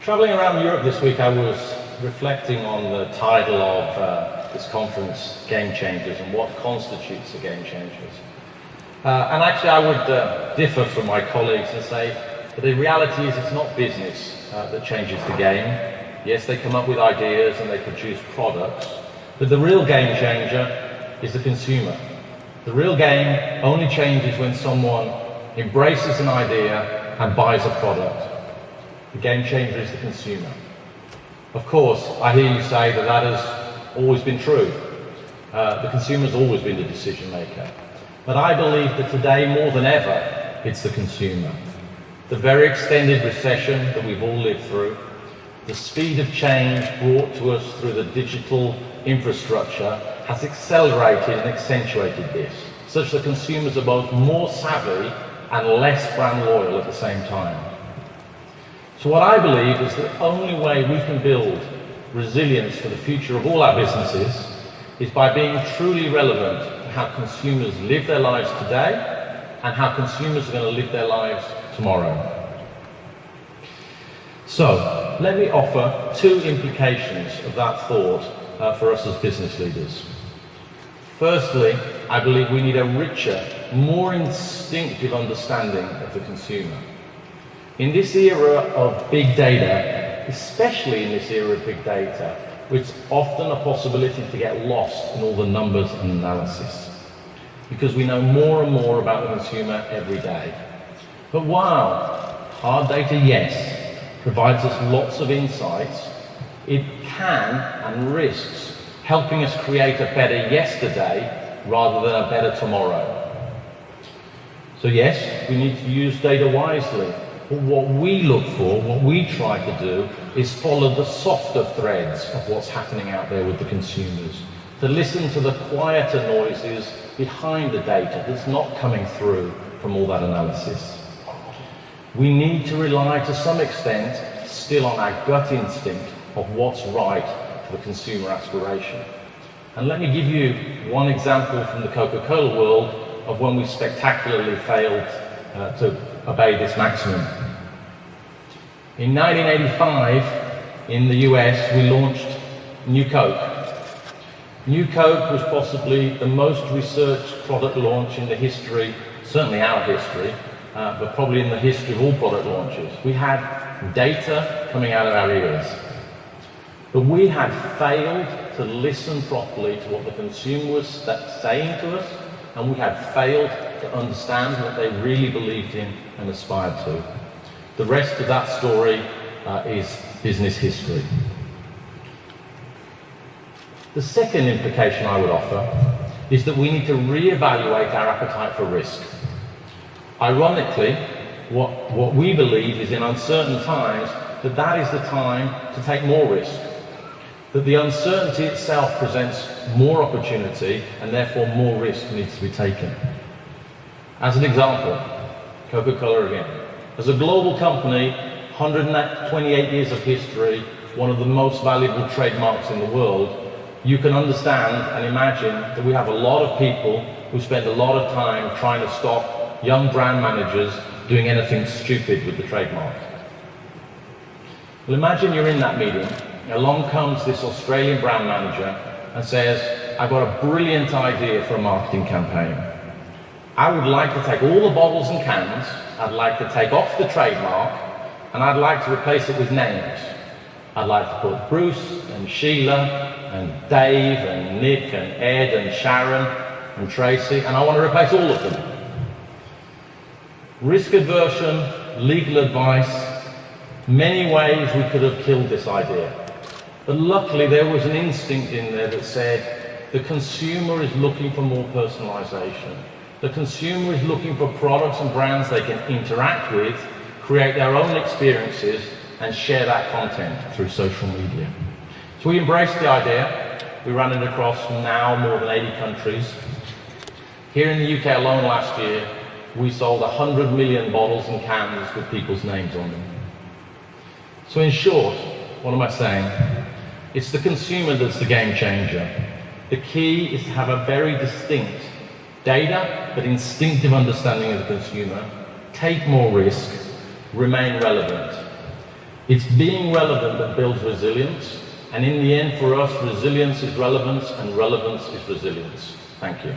Traveling around Europe this week, I was reflecting on the title of this conference, Game Changers, and what constitutes a game changers. And actually, I would differ from my colleagues and say that the reality is it's not business that changes the game. Yes, they come up with ideas and they produce products, but the real game changer is the consumer. The real game only changes when someone embraces an idea and buys a product. The game changer is the consumer. Of course, I hear you say that that has always been true. The consumer's always been the decision maker. But I believe that today, more than ever, it's the consumer. The very extended recession that we've all lived through, the speed of change brought to us through the digital infrastructure has accelerated and accentuated this, such that consumers are both more savvy and less brand loyal at the same time. So what I believe is the only way we can build resilience for the future of all our businesses is by being truly relevant to how consumers live their lives today and how consumers are going to live their lives tomorrow. So let me offer two implications of that thought for us as business leaders. Firstly, I believe we need a richer, more instinctive understanding of the consumer. In this era of big data, especially in this era of big data, it's often a possibility to get lost in all the numbers and analysis, because we know more and more about the consumer every day. But while hard data, yes, provides us lots of insights, it can and risks helping us create a better yesterday rather than a better tomorrow. So yes, we need to use data wisely. But what we look for, what we try to do, is follow the softer threads of what's happening out there with the consumers, to listen to the quieter noises behind the data that's not coming through from all that analysis. We need to rely to some extent still on our gut instinct of what's right for the consumer aspiration. And let me give you one example from the Coca Cola world of when we spectacularly failed to obey this maximum. In 1985, in the US, we launched New Coke. New Coke was possibly the most researched product launch in the history, certainly our history, but probably in the history of all product launches. We had data coming out of our ears, but we had failed to listen properly to what the consumer was saying to us, and we had failed to understand what they really believed in and aspired to. The rest of that story is business history. The second implication I would offer is that we need to reevaluate our appetite for risk. Ironically, what we believe is in uncertain times that is the time to take more risk. That the uncertainty itself presents more opportunity and therefore more risk needs to be taken. As an example, Coca Cola again. As a global company, 128 years of history, one of the most valuable trademarks in the world, you can understand and imagine that we have a lot of people who spend a lot of time trying to stop young brand managers doing anything stupid with the trademark. Well, imagine you're in that meeting. Along comes this Australian brand manager and says, I've got a brilliant idea for a marketing campaign. I would like to take all the bottles and cans, I'd like to take off the trademark, and I'd like to replace it with names. I'd like to put Bruce and Sheila and Dave and Nick and Ed and Sharon and Tracy, and I want to replace all of them. Risk aversion, legal advice, many ways we could have killed this idea. But luckily there was an instinct in there that said the consumer is looking for more personalization. The consumer is looking for products and brands they can interact with, create their own experiences, and share that content through social media. So we embraced the idea. We ran it across now more than 80 countries. Here in the UK alone last year, we sold 100 million bottles and cans with people's names on them. So in short, what am I saying? It's the consumer that's the game changer. The key is to have a very distinct data, but instinctive understanding of the consumer, take more risk, remain relevant. It's being relevant that builds resilience, and in the end for us, resilience is relevance and relevance is resilience. Thank you.